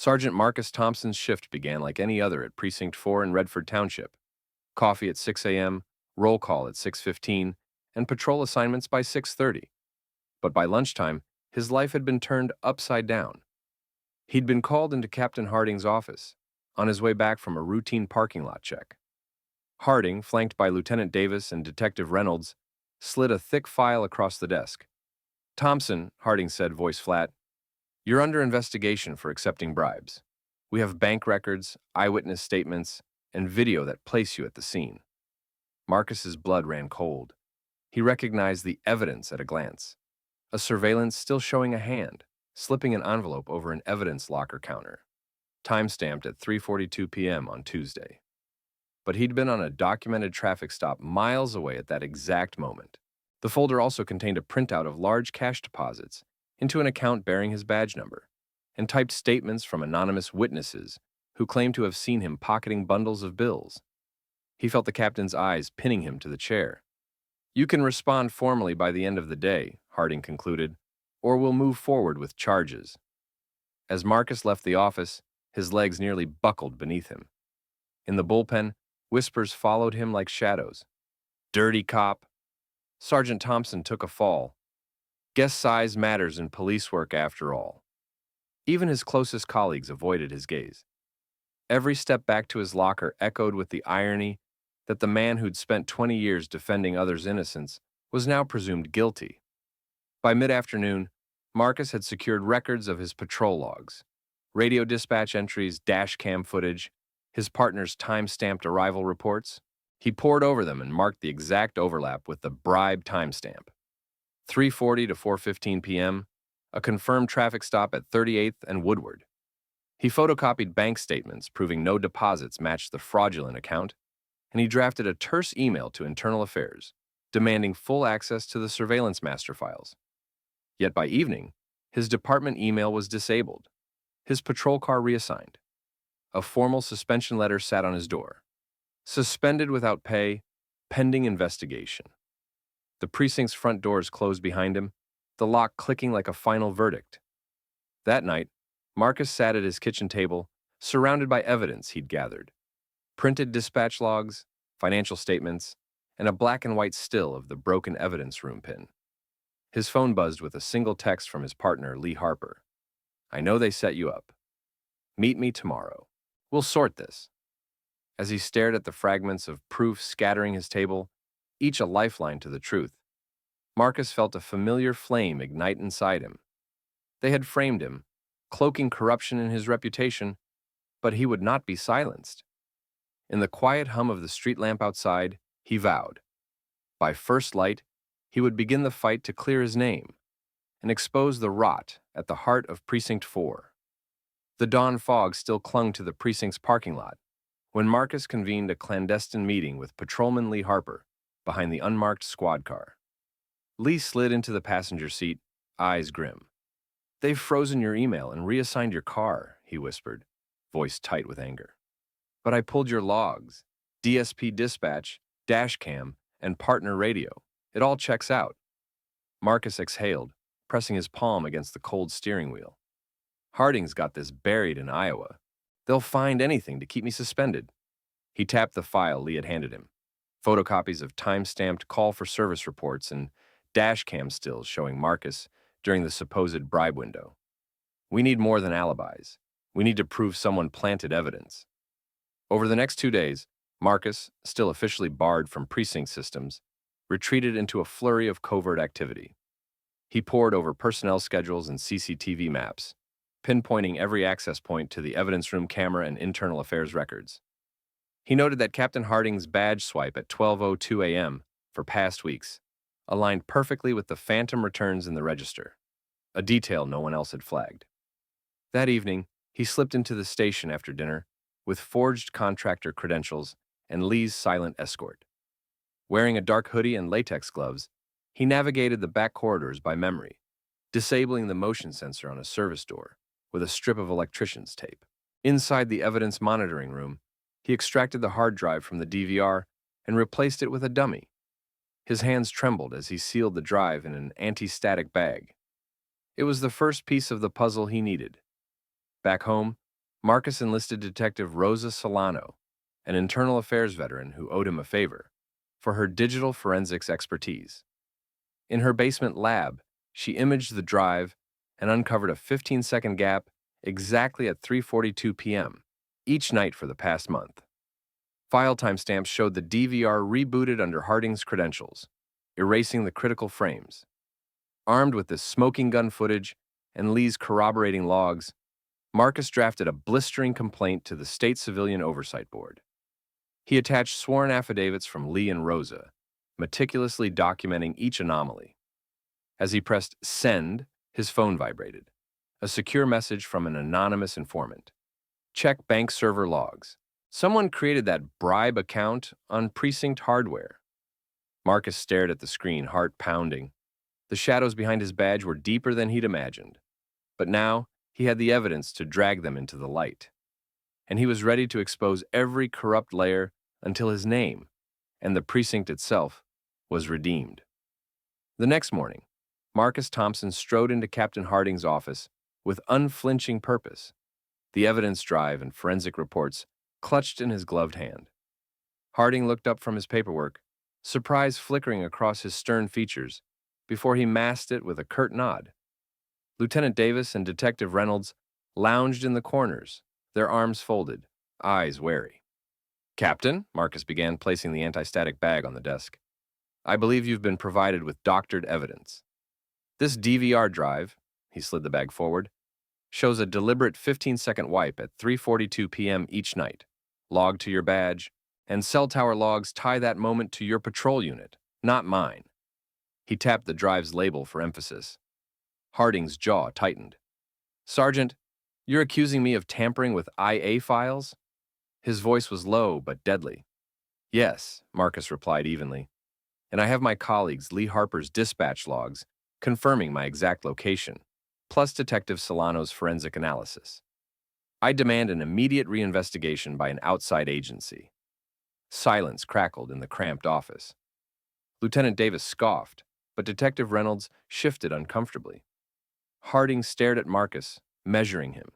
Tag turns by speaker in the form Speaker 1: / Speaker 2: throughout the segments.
Speaker 1: Sergeant Marcus Thompson's shift began like any other at Precinct 4 in Redford Township. Coffee at 6 a.m., roll call at 6:15, and patrol assignments by 6:30. But by lunchtime, his life had been turned upside down. He'd been called into Captain Harding's office on his way back from a routine parking lot check. Harding, flanked by Lieutenant Davis and Detective Reynolds, slid a thick file across the desk. "Thompson," Harding said, voice flat, "you're under investigation for accepting bribes. We have bank records, eyewitness statements, and video that place you at the scene." Marcus's blood ran cold. He recognized the evidence at a glance. A surveillance still showing a hand, slipping an envelope over an evidence locker counter, time-stamped at 3:42 p.m. on Tuesday. But he'd been on a documented traffic stop miles away at that exact moment. The folder also contained a printout of large cash deposits into an account bearing his badge number, and typed statements from anonymous witnesses who claimed to have seen him pocketing bundles of bills. He felt the captain's eyes pinning him to the chair. "You can respond formally by the end of the day," Harding concluded, "or we'll move forward with charges." As Marcus left the office, his legs nearly buckled beneath him. In the bullpen, whispers followed him like shadows. "Dirty cop." Sergeant Thompson took a fall. Guess size matters in police work after all. Even his closest colleagues avoided his gaze. Every step back to his locker echoed with the irony that the man who'd spent 20 years defending others' innocence was now presumed guilty. By mid-afternoon, Marcus had secured records of his patrol logs, radio dispatch entries, dash cam footage, his partner's time-stamped arrival reports. He pored over them and marked the exact overlap with the bribe timestamp. 3:40 to 4:15 p.m., a confirmed traffic stop at 38th and Woodward. He photocopied bank statements proving no deposits matched the fraudulent account, and he drafted a terse email to Internal Affairs, demanding full access to the surveillance master files. Yet by evening, his department email was disabled, his patrol car reassigned. A formal suspension letter sat on his door. Suspended without pay, pending investigation. The precinct's front doors closed behind him, the lock clicking like a final verdict. That night, Marcus sat at his kitchen table, surrounded by evidence he'd gathered. Printed dispatch logs, financial statements, and a black and white still of the broken evidence room pin. His phone buzzed with a single text from his partner, Lee Harper. "I know they set you up. Meet me tomorrow. We'll sort this." As he stared at the fragments of proof scattering his table, each a lifeline to the truth, Marcus felt a familiar flame ignite inside him. They had framed him, cloaking corruption in his reputation, but he would not be silenced. In the quiet hum of the street lamp outside, he vowed. By first light, he would begin the fight to clear his name and expose the rot at the heart of Precinct 4. The dawn fog still clung to the precinct's parking lot when Marcus convened a clandestine meeting with Patrolman Lee Harper behind the unmarked squad car. Lee slid into the passenger seat, eyes grim. "They've frozen your email and reassigned your car," he whispered, voice tight with anger. "But I pulled your logs, DSP dispatch, dash cam, and partner radio. It all checks out." Marcus exhaled, pressing his palm against the cold steering wheel. "Harding's got this buried in Iowa. They'll find anything to keep me suspended." He tapped the file Lee had handed him, photocopies of time-stamped call for service reports and dash cam stills showing Marcus during the supposed bribe window. "We need more than alibis. We need to prove someone planted evidence." Over the next 2 days, Marcus, still officially barred from precinct systems, retreated into a flurry of covert activity. He pored over personnel schedules and CCTV maps, pinpointing every access point to the evidence room camera and internal affairs records. He noted that Captain Harding's badge swipe at 12:02 a.m. for past weeks aligned perfectly with the phantom returns in the register, a detail no one else had flagged. That evening, he slipped into the station after dinner with forged contractor credentials and Lee's silent escort. Wearing a dark hoodie and latex gloves, he navigated the back corridors by memory, disabling the motion sensor on a service door with a strip of electrician's tape. Inside the evidence monitoring room, he extracted the hard drive from the DVR and replaced it with a dummy. His hands trembled as he sealed the drive in an anti-static bag. It was the first piece of the puzzle he needed. Back home, Marcus enlisted Detective Rosa Solano, an internal affairs veteran who owed him a favor, for her digital forensics expertise. In her basement lab, she imaged the drive and uncovered a 15-second gap exactly at 3:42 p.m. each night for the past month. File timestamps showed the DVR rebooted under Harding's credentials, erasing the critical frames. Armed with this smoking gun footage and Lee's corroborating logs, Marcus drafted a blistering complaint to the State Civilian Oversight Board. He attached sworn affidavits from Lee and Rosa, meticulously documenting each anomaly. As he pressed send, his phone vibrated. A secure message from an anonymous informant. Check bank server logs. Someone created that bribe account on precinct hardware. Marcus stared at the screen, heart pounding. The shadows behind his badge were deeper than he'd imagined. But now, he had the evidence to drag them into the light. And he was ready to expose every corrupt layer until his name, and the precinct itself, was redeemed. The next morning, Marcus Thompson strode into Captain Harding's office with unflinching purpose, the evidence drive and forensic reports clutched in his gloved hand. Harding looked up from his paperwork, surprise flickering across his stern features, before he masked it with a curt nod. Lieutenant Davis and Detective Reynolds lounged in the corners, their arms folded, eyes wary. "Captain," Marcus began, placing the anti-static bag on the desk, "I believe you've been provided with doctored evidence. This DVR drive," he slid the bag forward, "shows a deliberate 15-second wipe at 3:42 p.m. each night, logged to your badge, and cell tower logs tie that moment to your patrol unit, not mine." He tapped the drive's label for emphasis. Harding's jaw tightened. "Sergeant, you're accusing me of tampering with IA files?" His voice was low but deadly. "Yes," Marcus replied evenly, "and I have my colleagues Lee Harper's dispatch logs confirming my exact location, plus Detective Solano's forensic analysis. I demand an immediate reinvestigation by an outside agency." Silence crackled in the cramped office. Lieutenant Davis scoffed, but Detective Reynolds shifted uncomfortably. Harding stared at Marcus, measuring him.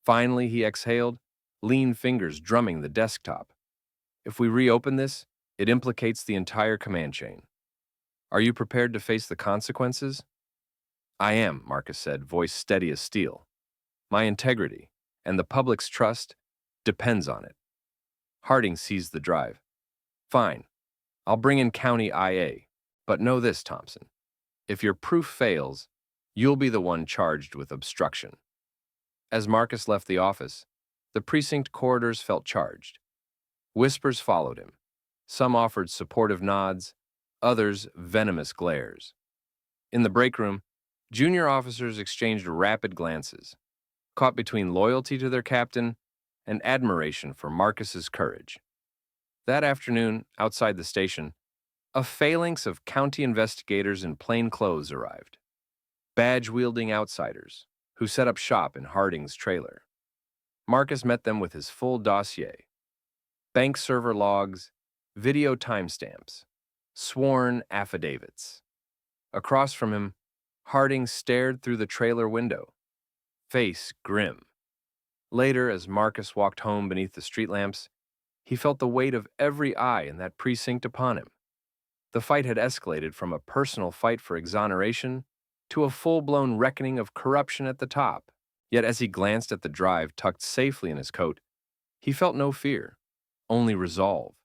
Speaker 1: Finally, he exhaled, lean fingers drumming the desktop. "If we reopen this, it implicates the entire command chain. Are you prepared to face the consequences?" "I am," Marcus said, voice steady as steel. "My integrity, and the public's trust, depends on it." Harding seized the drive. "Fine. I'll bring in County IA. But know this, Thompson. If your proof fails, you'll be the one charged with obstruction." As Marcus left the office, the precinct corridors felt charged. Whispers followed him. Some offered supportive nods, others venomous glares. In the break room, junior officers exchanged rapid glances, caught between loyalty to their captain and admiration for Marcus's courage. That afternoon, outside the station, a phalanx of county investigators in plain clothes arrived. Badge-wielding outsiders who set up shop in Harding's trailer. Marcus met them with his full dossier: bank server logs, video timestamps, sworn affidavits. Across from him, Harding stared through the trailer window, face grim. Later, as Marcus walked home beneath the street lamps, he felt the weight of every eye in that precinct upon him. The fight had escalated from a personal fight for exoneration to a full-blown reckoning of corruption at the top. Yet as he glanced at the drive tucked safely in his coat, he felt no fear, only resolve.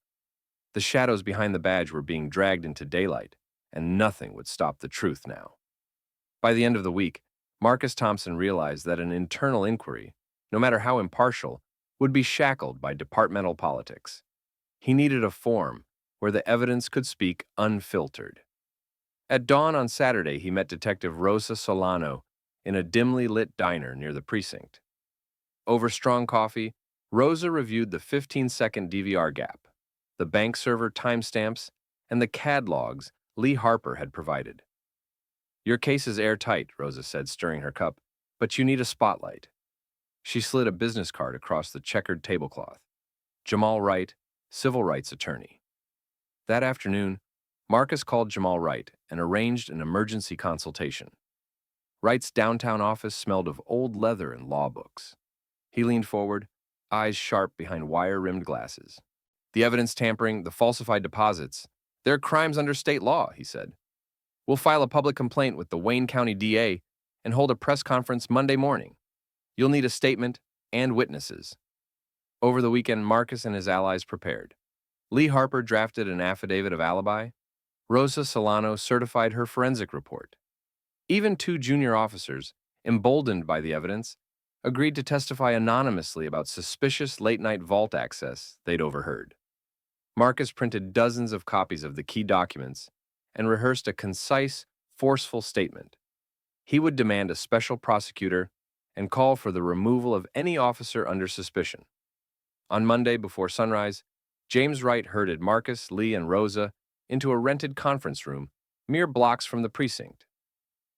Speaker 1: The shadows behind the badge were being dragged into daylight, and nothing would stop the truth now. By the end of the week, Marcus Thompson realized that an internal inquiry, no matter how impartial, would be shackled by departmental politics. He needed a forum where the evidence could speak unfiltered. At dawn on Saturday, he met Detective Rosa Solano in a dimly lit diner near the precinct. Over strong coffee, Rosa reviewed the 15-second DVR gap, the bank server timestamps, and the CAD logs Lee Harper had provided. "Your case is airtight," Rosa said, stirring her cup, "but you need a spotlight." She slid a business card across the checkered tablecloth. Jamal Wright, civil rights attorney. That afternoon, Marcus called Jamal Wright and arranged an emergency consultation. Wright's downtown office smelled of old leather and law books. He leaned forward, eyes sharp behind wire-rimmed glasses. The evidence tampering, the falsified deposits, they're crimes under state law, he said. We'll file a public complaint with the Wayne County DA and hold a press conference Monday morning. You'll need a statement and witnesses. Over the weekend, Marcus and his allies prepared. Lee Harper drafted an affidavit of alibi. Rosa Solano certified her forensic report. Even two junior officers, emboldened by the evidence, agreed to testify anonymously about suspicious late-night vault access they'd overheard. Marcus printed dozens of copies of the key documents and rehearsed a concise, forceful statement. He would demand a special prosecutor and call for the removal of any officer under suspicion. On Monday before sunrise, James Wright herded Marcus, Lee, and Rosa into a rented conference room mere blocks from the precinct.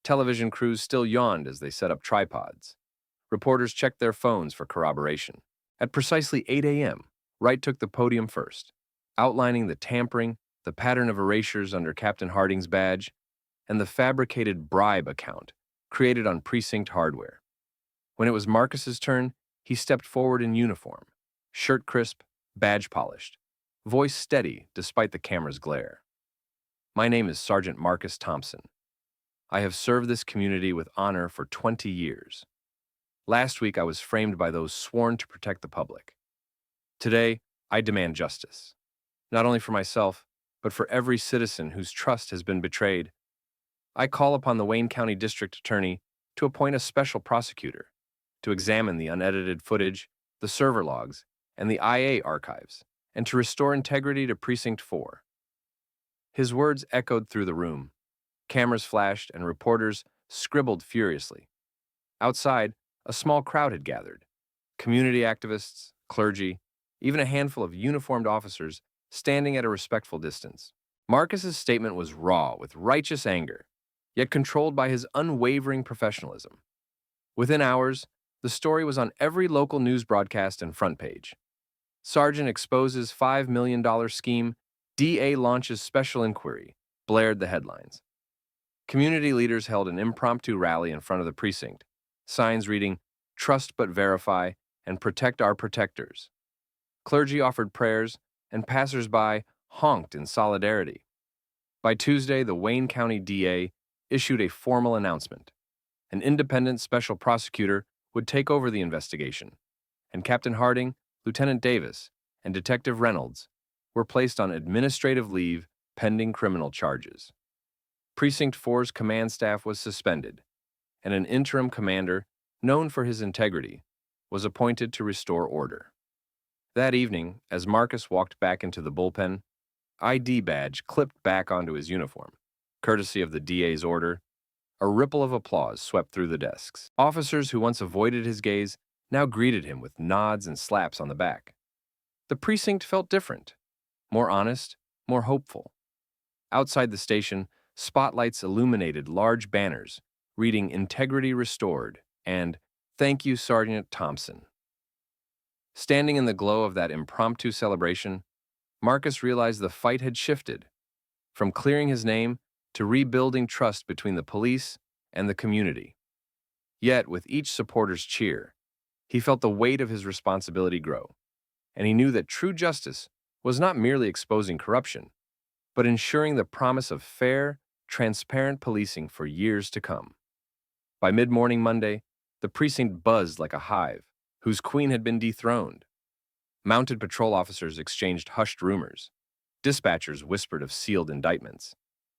Speaker 1: Television crews still yawned as they set up tripods. Reporters checked their phones for corroboration. At precisely 8 a.m., Wright took the podium first, outlining the tampering, the pattern of erasures under Captain Harding's badge, and the fabricated bribe account created on precinct hardware. When it was Marcus's turn, he stepped forward in uniform, shirt crisp, badge polished, voice steady despite the camera's glare. My name is Sergeant Marcus Thompson. I have served this community with honor for 20 years. Last week, I was framed by those sworn to protect the public. Today, I demand justice, not only for myself, but for every citizen whose trust has been betrayed. I call upon the Wayne County District Attorney to appoint a special prosecutor to examine the unedited footage, the server logs, and the IA archives, and to restore integrity to Precinct 4. His words echoed through the room. Cameras flashed and reporters scribbled furiously. Outside, a small crowd had gathered. Community activists, clergy, even a handful of uniformed officers standing at a respectful distance. Marcus's statement was raw with righteous anger, yet controlled by his unwavering professionalism. Within hours, the story was on every local news broadcast and front page. Sergeant exposes $5 million scheme, DA launches special inquiry, blared the headlines. Community leaders held an impromptu rally in front of the precinct, signs reading, "Trust but verify," and "Protect our protectors." Clergy offered prayers, and passers-by honked in solidarity. By Tuesday, the Wayne County DA issued a formal announcement. An independent special prosecutor would take over the investigation, and Captain Harding, Lieutenant Davis, and Detective Reynolds were placed on administrative leave pending criminal charges. Precinct 4's command staff was suspended, and an interim commander, known for his integrity, was appointed to restore order. That evening, as Marcus walked back into the bullpen, ID badge clipped back onto his uniform, courtesy of the DA's order. A ripple of applause swept through the desks. Officers who once avoided his gaze now greeted him with nods and slaps on the back. The precinct felt different, more honest, more hopeful. Outside the station, spotlights illuminated large banners reading "Integrity Restored" and "Thank you, Sergeant Thompson." Standing in the glow of that impromptu celebration, Marcus realized the fight had shifted, from clearing his name to rebuilding trust between the police and the community. Yet, with each supporter's cheer, he felt the weight of his responsibility grow, and he knew that true justice was not merely exposing corruption, but ensuring the promise of fair, transparent policing for years to come. By mid-morning Monday, the precinct buzzed like a hive, whose queen had been dethroned. Mounted patrol officers exchanged hushed rumors. Dispatchers whispered of sealed indictments.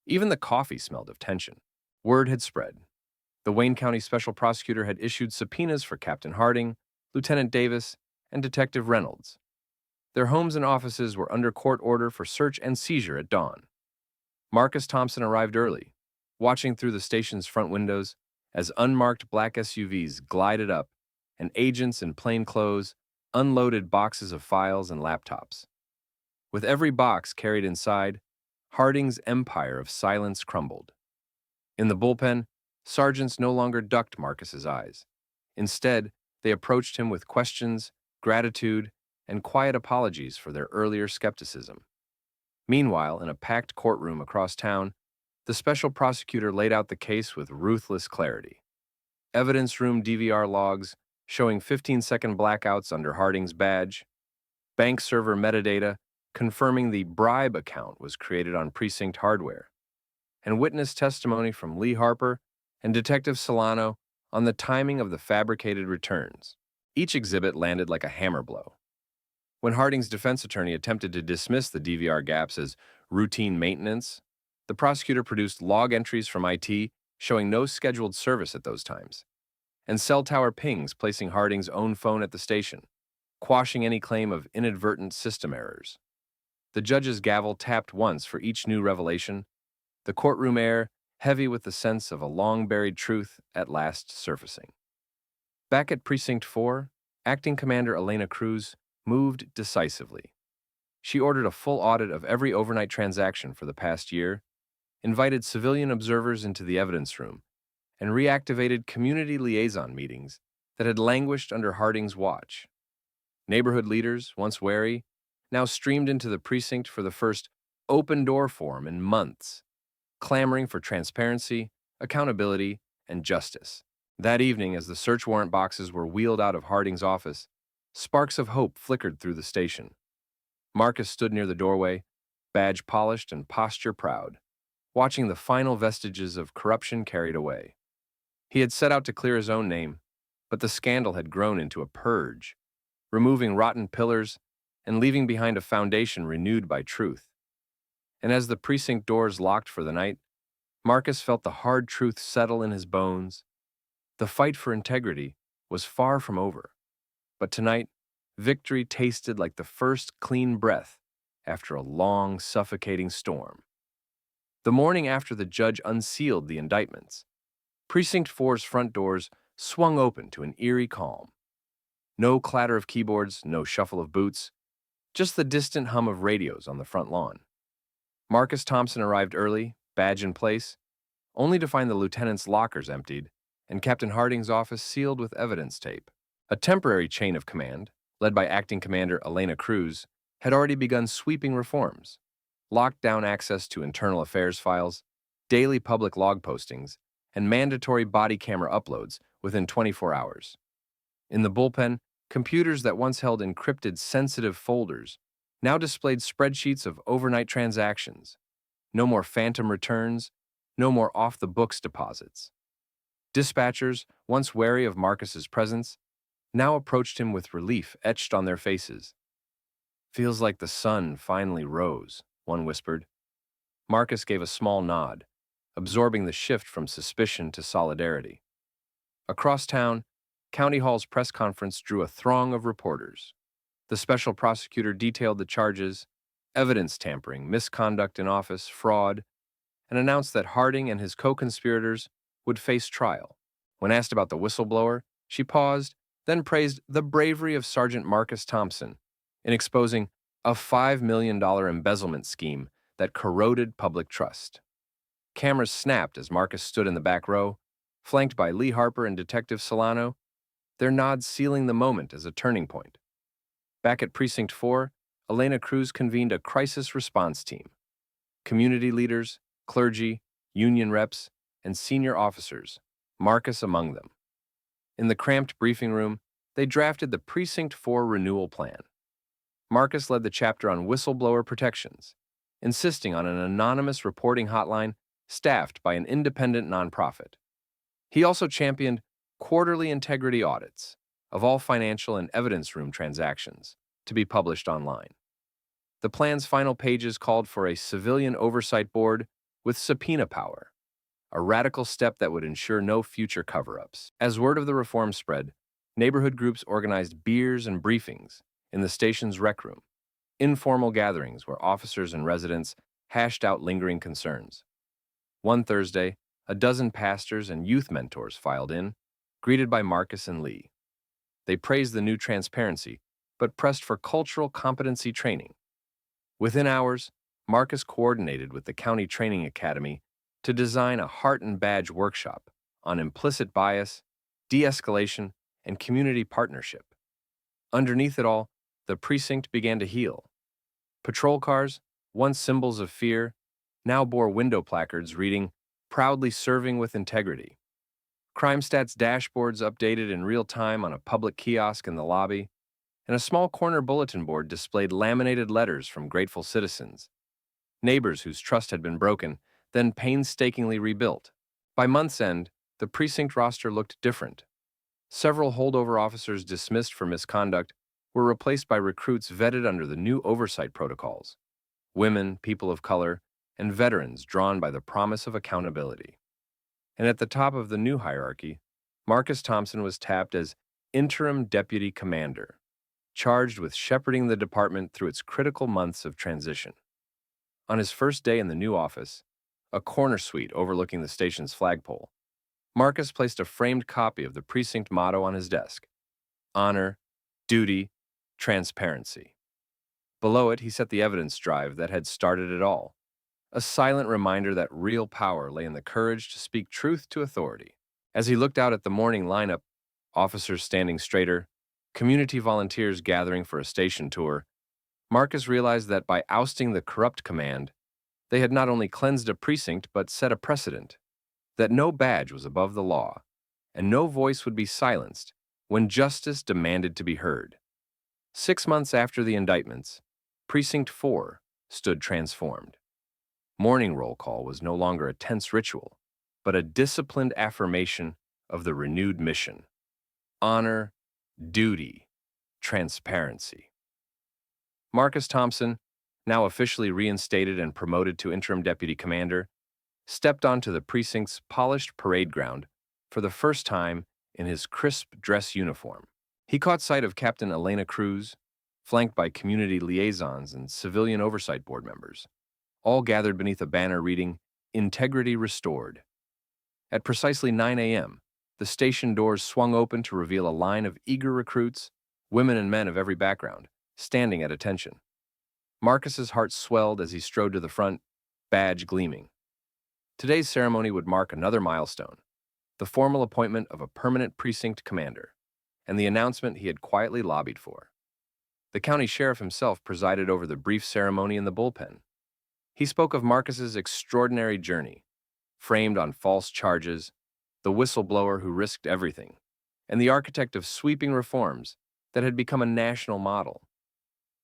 Speaker 1: Even the coffee smelled of tension. Word had spread. The Wayne County Special Prosecutor had issued subpoenas for Captain Harding, Lieutenant Davis, and Detective Reynolds. Their homes and offices were under court order for search and seizure at dawn. Marcus Thompson arrived early, watching through the station's front windows as unmarked black SUVs glided up and agents in plain clothes unloaded boxes of files and laptops. With every box carried inside, Harding's empire of silence crumbled. In the bullpen, sergeants no longer ducked Marcus's eyes. Instead, they approached him with questions, gratitude, and quiet apologies for their earlier skepticism. Meanwhile, in a packed courtroom across town, the special prosecutor laid out the case with ruthless clarity. Evidence room DVR logs, showing 15-second blackouts under Harding's badge, bank server metadata confirming the bribe account was created on precinct hardware, and witness testimony from Lee Harper and Detective Solano on the timing of the fabricated returns. Each exhibit landed like a hammer blow. When Harding's defense attorney attempted to dismiss the DVR gaps as routine maintenance, the prosecutor produced log entries from IT showing no scheduled service at those times, and cell tower pings placing Harding's own phone at the station, quashing any claim of inadvertent system errors. The judge's gavel tapped once for each new revelation, the courtroom air heavy with the sense of a long-buried truth at last surfacing. Back at Precinct 4, Acting Commander Elena Cruz moved decisively. She ordered a full audit of every overnight transaction for the past year, invited civilian observers into the evidence room, and reactivated community liaison meetings that had languished under Harding's watch. Neighborhood leaders, once wary, now streamed into the precinct for the first open-door forum in months, clamoring for transparency, accountability, and justice. That evening, as the search warrant boxes were wheeled out of Harding's office, sparks of hope flickered through the station. Marcus stood near the doorway, badge polished and posture proud, watching the final vestiges of corruption carried away. He had set out to clear his own name, but the scandal had grown into a purge, removing rotten pillars and leaving behind a foundation renewed by truth. And as the precinct doors locked for the night, Marcus felt the hard truth settle in his bones. The fight for integrity was far from over, but tonight, victory tasted like the first clean breath after a long, suffocating storm. The morning after the judge unsealed the indictments, Precinct 4's front doors swung open to an eerie calm. No clatter of keyboards, no shuffle of boots, just the distant hum of radios on the front lawn. Marcus Thompson arrived early, badge in place, only to find the lieutenant's lockers emptied and Captain Harding's office sealed with evidence tape. A temporary chain of command, led by Acting Commander Elena Cruz, had already begun sweeping reforms, locked down access to internal affairs files, daily public log postings, and mandatory body camera uploads within 24 hours. In the bullpen, computers that once held encrypted sensitive folders now displayed spreadsheets of overnight transactions. No more phantom returns, no more off-the-books deposits. Dispatchers, once wary of Marcus's presence, now approached him with relief etched on their faces. "Feels like the sun finally rose," one whispered. Marcus gave a small nod, absorbing the shift from suspicion to solidarity. Across town, County Hall's press conference drew a throng of reporters. The special prosecutor detailed the charges, evidence tampering, misconduct in office, fraud, and announced that Harding and his co-conspirators would face trial. When asked about the whistleblower, she paused, then praised the bravery of Sergeant Marcus Thompson in exposing a $5 million embezzlement scheme that corroded public trust. Cameras snapped as Marcus stood in the back row, flanked by Lee Harper and Detective Solano, their nods sealing the moment as a turning point. Back at Precinct 4, Elena Cruz convened a crisis response team. Community leaders, clergy, union reps, and senior officers, Marcus among them. In the cramped briefing room, they drafted the Precinct 4 renewal plan. Marcus led the chapter on whistleblower protections, insisting on an anonymous reporting hotline staffed by an independent nonprofit. He also championed quarterly integrity audits of all financial and evidence room transactions to be published online. The plan's final pages called for a civilian oversight board with subpoena power, a radical step that would ensure no future cover-ups. As word of the reform spread, neighborhood groups organized beers and briefings in the station's rec room, informal gatherings where officers and residents hashed out lingering concerns. One Thursday, a dozen pastors and youth mentors filed in, greeted by Marcus and Lee. They praised the new transparency, but pressed for cultural competency training. Within hours, Marcus coordinated with the County Training Academy to design a heart and badge workshop on implicit bias, de-escalation, and community partnership. Underneath it all, the precinct began to heal. Patrol cars, once symbols of fear, now bore window placards reading, "Proudly serving with integrity." Crime stats dashboards updated in real time on a public kiosk in the lobby, and a small corner bulletin board displayed laminated letters from grateful citizens, neighbors whose trust had been broken, then painstakingly rebuilt. By month's end, the precinct roster looked different. Several holdover officers dismissed for misconduct were replaced by recruits vetted under the new oversight protocols. Women, people of color, and veterans drawn by the promise of accountability. And at the top of the new hierarchy, Marcus Thompson was tapped as interim deputy commander, charged with shepherding the department through its critical months of transition. On his first day in the new office, a corner suite overlooking the station's flagpole, Marcus placed a framed copy of the precinct motto on his desk: honor, duty, transparency. Below it, he set the evidence drive that had started it all, a silent reminder that real power lay in the courage to speak truth to authority. As he looked out at the morning lineup, officers standing straighter, community volunteers gathering for a station tour, Marcus realized that by ousting the corrupt command, they had not only cleansed a precinct but set a precedent, that no badge was above the law, and no voice would be silenced when justice demanded to be heard. 6 months after the indictments, Precinct 4 stood transformed. Morning roll call was no longer a tense ritual, but a disciplined affirmation of the renewed mission: honor, duty, transparency. Marcus Thompson, now officially reinstated and promoted to interim deputy commander, stepped onto the precinct's polished parade ground for the first time in his crisp dress uniform. He caught sight of Captain Elena Cruz, flanked by community liaisons and civilian oversight board members, all gathered beneath a banner reading, "Integrity Restored." At precisely 9 a.m., the station doors swung open to reveal a line of eager recruits, women and men of every background, standing at attention. Marcus's heart swelled as he strode to the front, badge gleaming. Today's ceremony would mark another milestone: the formal appointment of a permanent precinct commander, and the announcement he had quietly lobbied for. The county sheriff himself presided over the brief ceremony in the bullpen. He spoke of Marcus's extraordinary journey, framed on false charges, the whistleblower who risked everything, and the architect of sweeping reforms that had become a national model.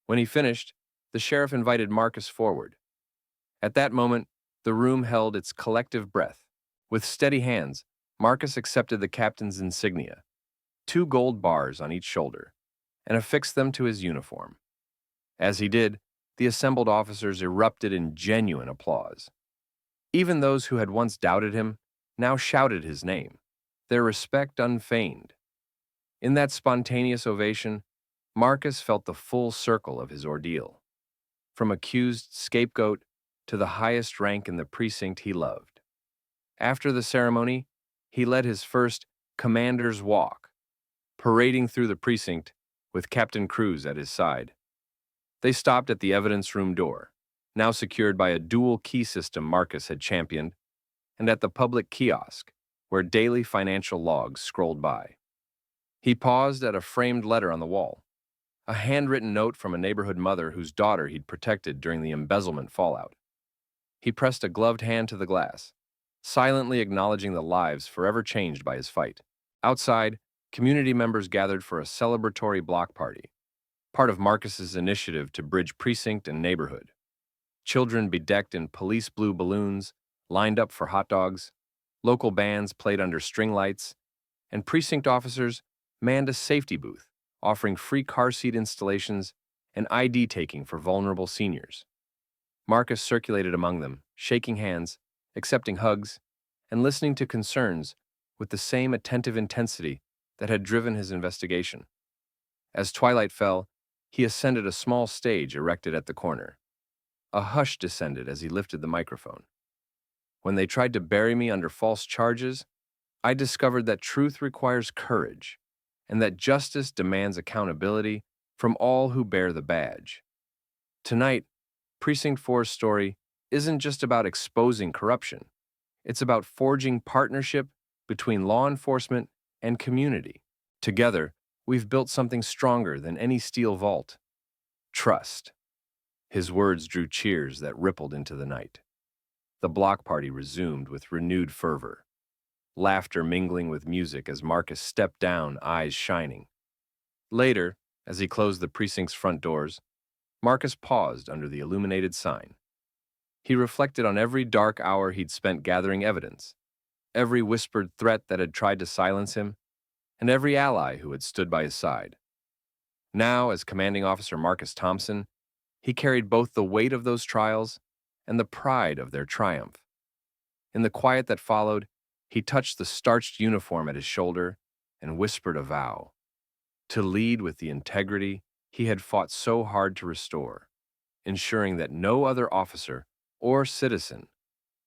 Speaker 1: When he finished, the sheriff invited Marcus forward. At that moment, the room held its collective breath. With steady hands, Marcus accepted the captain's insignia, 2 gold bars on each shoulder, and affixed them to his uniform. As he did, the assembled officers erupted in genuine applause. Even those who had once doubted him now shouted his name, their respect unfeigned. In that spontaneous ovation, Marcus felt the full circle of his ordeal, from accused scapegoat to the highest rank in the precinct he loved. After the ceremony, he led his first commander's walk, parading through the precinct with Captain Cruz at his side. They stopped at the evidence room door, now secured by a dual key system Marcus had championed, and at the public kiosk, where daily financial logs scrolled by. He paused at a framed letter on the wall, a handwritten note from a neighborhood mother whose daughter he'd protected during the embezzlement fallout. He pressed a gloved hand to the glass, silently acknowledging the lives forever changed by his fight. Outside, community members gathered for a celebratory block party, part of Marcus's initiative to bridge precinct and neighborhood. Children bedecked in police blue balloons lined up for hot dogs, local bands played under string lights, and precinct officers manned a safety booth, offering free car seat installations and ID taking for vulnerable seniors. Marcus circulated among them, shaking hands, accepting hugs, and listening to concerns with the same attentive intensity that had driven his investigation. As twilight fell, he ascended a small stage erected at the corner. A hush descended as he lifted the microphone. When they tried to bury me under false charges, I discovered that truth requires courage, and that justice demands accountability from all who bear the badge. Tonight, Precinct 4's story isn't just about exposing corruption. It's about forging partnership between law enforcement and community. Together, we've built something stronger than any steel vault: trust. His words drew cheers that rippled into the night. The block party resumed with renewed fervor. laughter mingling with music as Marcus stepped down, eyes shining. Later, as he closed the precinct's front doors, Marcus paused under the illuminated sign. He reflected on every dark hour he'd spent gathering evidence, every whispered threat that had tried to silence him, and every ally who had stood by his side. Now, as commanding officer Marcus Thompson, he carried both the weight of those trials and the pride of their triumph. In the quiet that followed, he touched the starched uniform at his shoulder and whispered a vow to lead with the integrity he had fought so hard to restore, ensuring that no other officer or citizen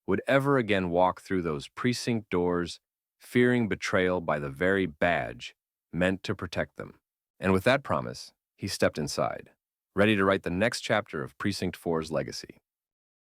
Speaker 1: would ever again walk through those precinct doors fearing betrayal by the very badge meant to protect them. And with that promise, he stepped inside, ready to write the next chapter of Precinct 4's legacy.